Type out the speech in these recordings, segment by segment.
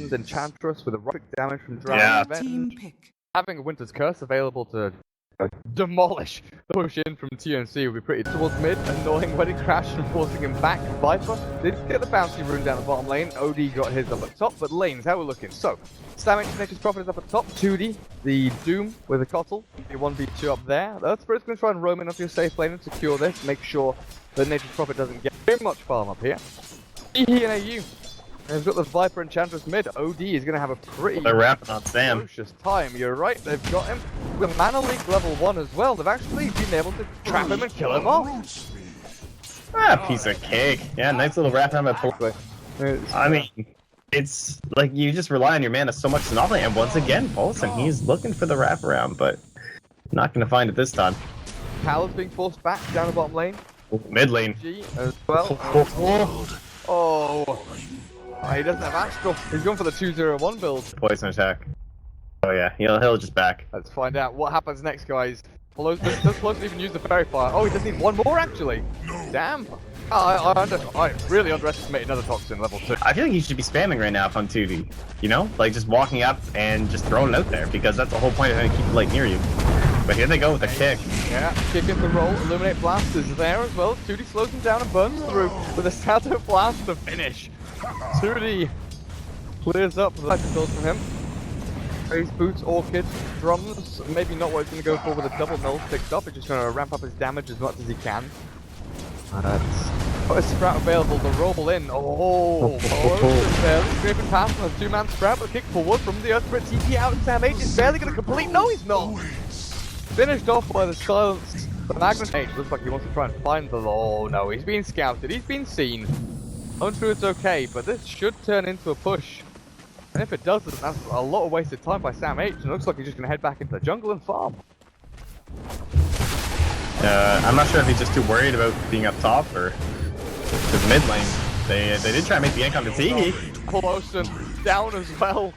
seasoned Enchantress with a rocket damage from Drown Revenge. Having a Winter's Curse available to demolish the push in from TNC would be pretty towards mid, annoying Wedding Crash and forcing him back. Viper did get the bouncy rune down the bottom lane. OD got his up at top, but lanes, how we're looking. So, Stamage Nature's Prophet is up at top. 2D, the Doom with a Cottle, the 1v2 up there. The Earth Spirit's going to try and roam in onto your safe lane and secure this, make sure that Nature's Prophet doesn't get very much farm up here. EE and AU. And he's got the Viper Enchantress mid. OD is going to have a pretty ferocious time. You're right, they've got him with Mana Leak level 1 as well. They've actually been able to trap him and kill him off. Ah, piece of cake. Yeah, nice little wrap on my I mean, it's like you just rely on your mana so much in off-lane. And once again, Poloson, he's looking for the wraparound, but not going to find it this time. Palad's being forced back down the bottom lane. Mid lane. G as well. Oh, he doesn't have Astral. He's going for the 201 build. Poison attack. Oh yeah, he'll just back. Let's find out what happens next, guys. Does Poloson even use the Fairy Fire? Oh, he does need one more actually. Damn. I really underestimated another Toxin level 2. I feel like he should be spamming right now if I'm 2D. You know? Like just walking up and just throwing it out there, because that's the whole point of having to keep the light near you. But here they go with a kick. Yeah, kick in the roll. Illuminate Blast is there as well. 2D slows him down and burns through with a Shadow Blast to finish. 2D clears up the build from him. Phase Boots, Orchid, Drums, maybe not what he's going to go for with a double null picked up. He's just going to ramp up his damage as much as he can. Got a Sprout available to roll in. Oh, there. Scraping past on a 2-man Sprout, but kick forward from the Earth Spirit. TP out, and Sam H is barely going to complete. No, he's not! Finished off by the silence. The Magnus H looks like he wants to try and find the... Oh no, he's been scouted, he's been seen. I'm sure it's okay, but this should turn into a push. And if it doesn't, that's a lot of wasted time by Sam H, and it looks like he's just going to head back into the jungle and farm. I'm not sure if he's just too worried about being up top, or... Because mid lane, they did try to make the income to T. Poloson down as well.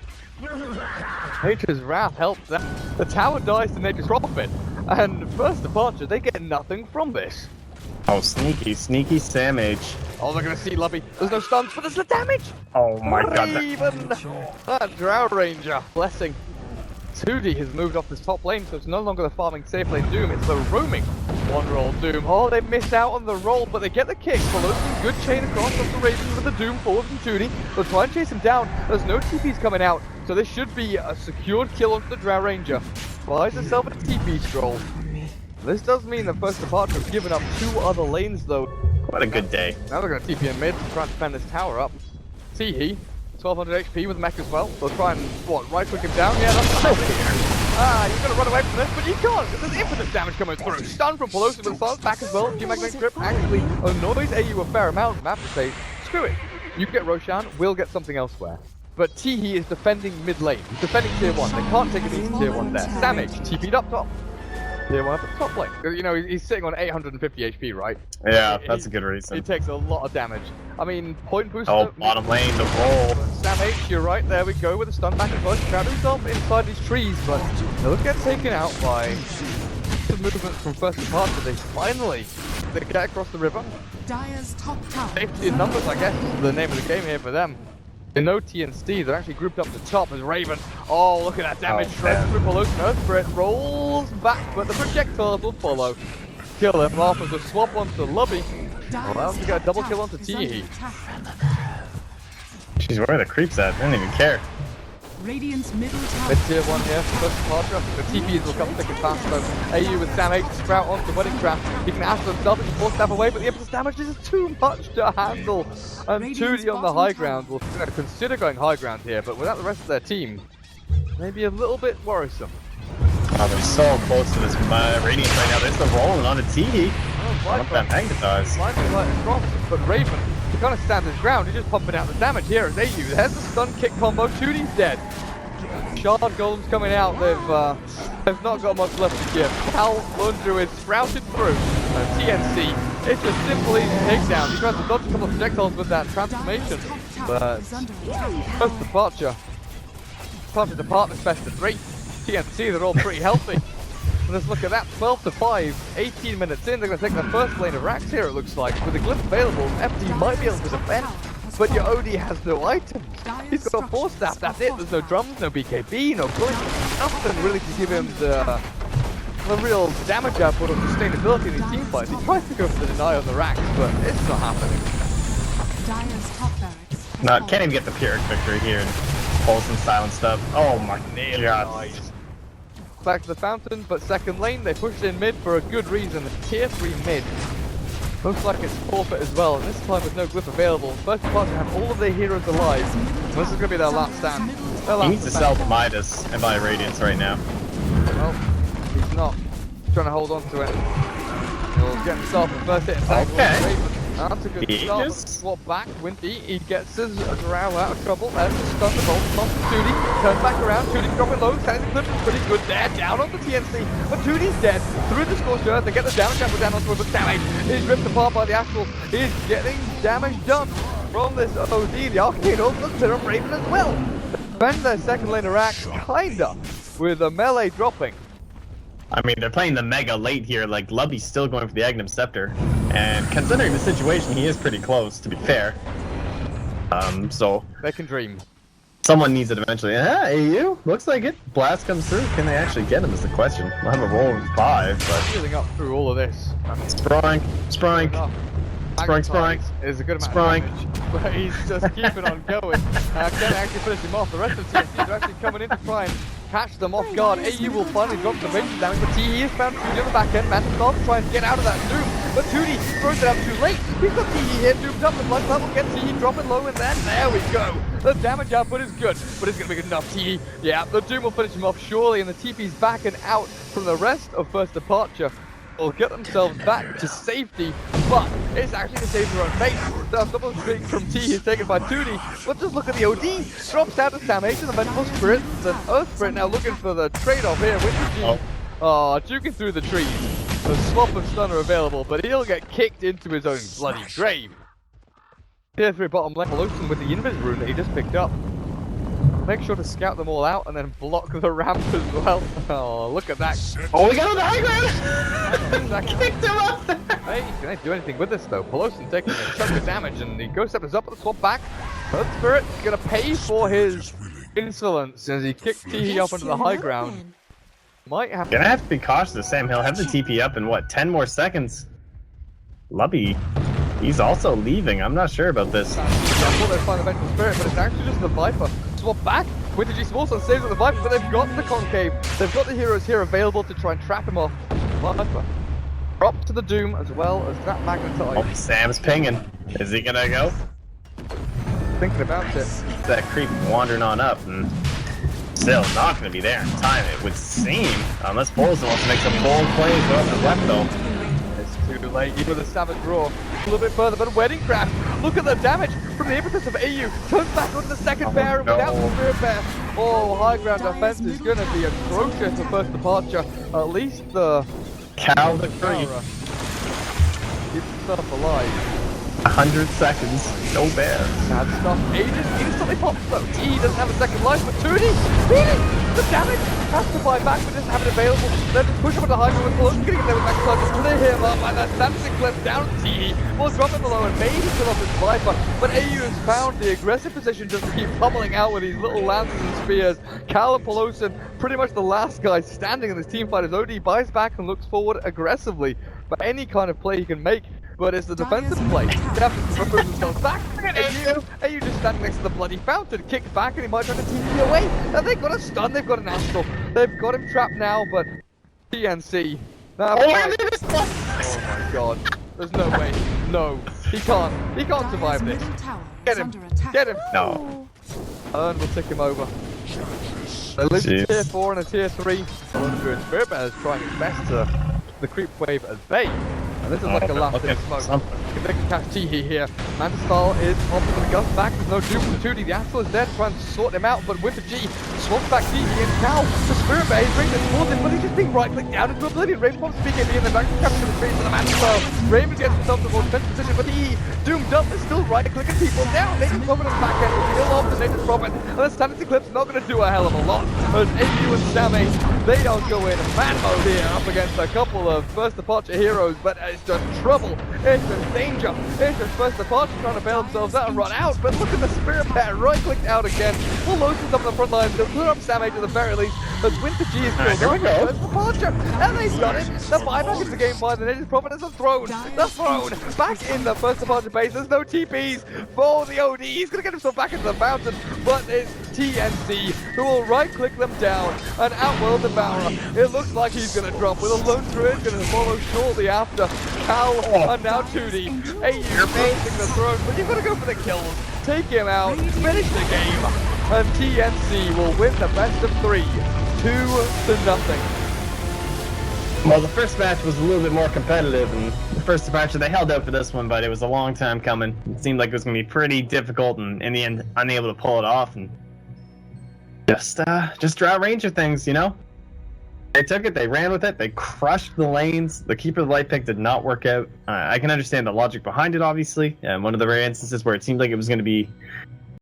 Nature's Wrath helps them. The tower dies to Nature's Prophet, and first Depature, they get nothing from this. Oh, sneaky Sam H. Oh, they're gonna see Lubby. There's no stuns, but there's the damage! Oh my god. Even that Drow Ranger. Blessing. 2D has moved off this top lane, so it's no longer the farming safe lane Doom, it's the roaming one roll Doom. Oh, they miss out on the roll, but they get the kick. Poloson, good chain across off the Raven with the Doom forward from 2D. They'll try and chase him down. There's no TPs coming out, so this should be a secured kill onto the Drow Ranger. Buys herself a TP scroll. This does mean that first Departure has given up 2 other lanes though. What a good day. Now they're going to TP in mid to try and defend this tower up. Teehee, 1200 HP with mech as well. They'll try and, right click him down? Yeah, that's not here. You're going to run away from this, but you can't, because there's infinite damage coming through. Stun from Poloson with the silence back as well. G-Magnetic Grip actually annoys AU a fair amount. Map to say, screw it. You get Roshan, we'll get something elsewhere. But Teehee is defending mid lane. He's defending tier 1. They can't take an easy tier 1 there. Damage, TP'd up top. Tier 1 up at top lane. You know, he's sitting on 850 HP, right? Yeah, that's a good reason. He takes a lot of damage. I mean, point booster... Oh, bottom lane, the roll. Sam H, you're right, there we go with a stun back and forth. Crowd himself inside these trees, but he'll get taken out by the movements from first Departure. They finally get across the river. Dire's top tower. Safety in numbers, I guess, is the name of the game here for them. In no TNC, they're actually grouped up the top as Raven. Oh, look at that damage. Shreds through Poloson. Earth Spirit rolls back, but the projectiles will follow. Kill him off as a swap onto Lubby. Allows him to get a double kill onto Teehee. She's where the creep's at. They don't even care. Radiant's middle tower. Mid tier 1 here, first Departure. The TPs will come thick and fast though. AU with Sam H, Sprout onto the Wedding Craft. He can ask himself to force step away, but the impetus damage is too much to handle. And 2D on the high ground will consider going high ground here, but without the rest of their team, maybe a little bit worrisome. Oh, they're so close to this Radiance right now. There's the rolling on the Teehee. Oh, that magnetized. Lightning light across, but Raven, he kind of stands his ground. He's just pumping out the damage here as AU. There's the stun kick combo. 2D's dead. Shard Golem's coming out. They've not got much left to give. Cal Lundru is sprouted through. TNC, it's a simple easy takedown. He tries to dodge a couple of projectiles with that transformation, but first Departure. Time to depart this best of 3. TNC, they're all pretty healthy. And let's look at that, 12-5, 18 minutes in, they're going to take the first lane of racks here, it looks like. With the glyph available, FD might be able to defend. but your OD has no items. He's got a 4-staff, that's it. There's no drums, no BKB, no bullets, nothing really to give him the real damage output or sustainability in his team fights. He tries to go for the deny on the racks, but it's not happening. No, can't even get the Pyrrhic victory here in Poloson silent stuff. Oh my god. Nice. Back to the fountain, but second lane, they pushed in mid for a good reason. Tier 3 mid. Looks like it's forfeit as well, and this time with no glyph available. First part to have all of their heroes alive. This is going to be their last stand. He needs to sell the Midas and buy Radiance right now. Well, he's not. He's trying to hold on to it. He'll get himself the first hit attack. Okay. That's a good start. Just... Swap back, Wimpy, he gets his Drow out of trouble. There's the stun the bolt, toss to Tootie, turns back around, Tootie dropping low, standing the clip is pretty good there, down on the TNC, but Tootie's dead, through the scorched earth, they get the damage down down onto him, but damage is ripped apart by the Astral, he's getting damage done from this OD, the Arcane Ultimate, they're on Raven as well. Defend their second lane of racks, kinda, with the melee dropping. I mean, they're playing the mega late here, like Lubby's still going for the Aghanim Scepter. And considering the situation, he is pretty close, to be fair. So... They can dream. Someone needs it eventually. AU? Looks like it. Blast comes through. Can they actually get him is the question. We'll have a roll of 5, but... Healing up through all of this. Sprink. Is a good amount of damage, but he's just keeping on going. Can actually finish him off. The rest of the TNCs are actually coming in to try and catch them off guard. AU will finally drop the range damage, but TE is found Tootie on the back end. Mantis to try and get out of that Doom, but Tootie throws it out too late. He's got TE here, doomed up. The blood level gets TE dropping low, and then there we go. The damage output is good, but it's going to be good enough. TE, yeah, the Doom will finish him off surely, and the TP's back and out from the rest of First Departure. Will get themselves back to safety, but it's actually to save their own fate. The double streak from T is taken by Tootie, but just look at the OD. Drops out of Sam H and the Vengeful Spirit. The Earth Spirit now looking for the trade-off here with the G. Juking through the trees. The swap and stun are available, but he'll get kicked into his own bloody grave. Tier 3 bottom lane, Poloson with the Invis rune that he just picked up. Make sure to scout them all out and then block the ramp as well. Oh, look at that. Oh, we got on the high ground! Kicked him up there! Hey, he can't do anything with this though. Poloson taking a chunk of damage and the Ghost Step is up at the swap back. Earth Spirit gonna pay for his insolence as he kicks Teehee up into the high ground. Might have to... Gonna have to be cautious, Sam. He'll have the TP up in what, 10 more seconds? Lubby, he's also leaving. I'm not sure about this. I thought they'd find the Vengeful Spirit, but it's actually just the Viper. Swap back with the G Smallson saves with the Viper, but they've got the Concave. They've got the heroes here available to try and trap him off. Viper. Drop to the Doom as well as that Magnetite. Oh, Sam's pinging. Is he gonna go? Thinking about it. That creep wandering on up and still not gonna be there in time, it would seem. Unless Poloson wants to make some bold plays off the left though. Too late, even with a savage draw. A little bit further, but Wedding Crash. Look at the damage from the impetus of AU. Turns back onto the second bear and without the third bear. Oh, high ground defense is going to be atrocious for First Departure. At least the Cal the creep. Keeps himself alive. 100 seconds, no bear. Sad stuff. Aegis instantly pops though. He doesn't have a second life, but Tootie, really? The damage has to buy back, but doesn't have it available. Then just push up into the high ground with Poloson, getting there with MatchID to clear him up, and that dancing clip down to T. Will drop him below and maybe kill off his Viper, but AU has found the aggressive position just to keep pummeling out with these little lances and spears. Cal and Poloson, pretty much the last guy standing in this team fight as OD buys back and looks forward aggressively. But any kind of play he can make, but it's the defensive play. They have to propose themselves back. AU just standing next to the bloody fountain, kicked back, and he might try to TP away. And they've got a stun, they've got an Astral. They've got him trapped now, but TNC. Oh my god. There's no way. No. He can't survive this. Get him. Get him. No. Earn will take him over. At least a tier 4 and a tier 3. Spirit Bear is trying his best to the creep wave at bay. And this is like a last in smoke. If they can catch Teehee here, Mantis is popping with the gun back. There's no Doom from Tootie. The Astral is there to try and sort him out, but with the G, swamps back Teehee and Cal. The Spirit Bear is bringing it towards him, but he's just being right-clicked down into Oblivion. Raven pops BKB and then back to capture the trees and the Mantis. Raven gets himself to the more defensive position, but he doomed up is still right-clicking people down. Nature's Prophet on the back end will kill off the Nature's Prophet, and the Status Eclipse not going to do a hell of a lot. As AU and Sam H They don't go in man mode here up against a couple of First Departure heroes, but it's just trouble. It's just danger. It's just First Departure trying to bail themselves out and run out. But look at the Spirit Pair right-clicked out again. Poloson's up on the front line. They'll put up Samage at the very least. But Winter G is killed off with First Departure. And they've done it. They're buyback into game 5. The Nature's Prophet is thrown. The throne back in the First Departure base. There's no TPs for the OD. He's going to get himself back into the fountain. But it's TNC who will right-click them down and outworld Devourer. It looks like he's going to drop with a lone druid going to follow shortly after. Cal and now 2D. AU facing the throne, but you've got to go for the kills. Take him out, finish the game, and TNC will win the best of 3, 2-0. Well, the first match was a little bit more competitive, and the First Departure, they held out for this one, but it was a long time coming. It seemed like it was going to be pretty difficult, and in the end, unable to pull it off, and just draw Ranger things, you know? They took it, they ran with it, they crushed the lanes. The Keeper of the Light pick did not work out. I can understand the logic behind it, obviously. One of the rare instances where it seemed like it was going to be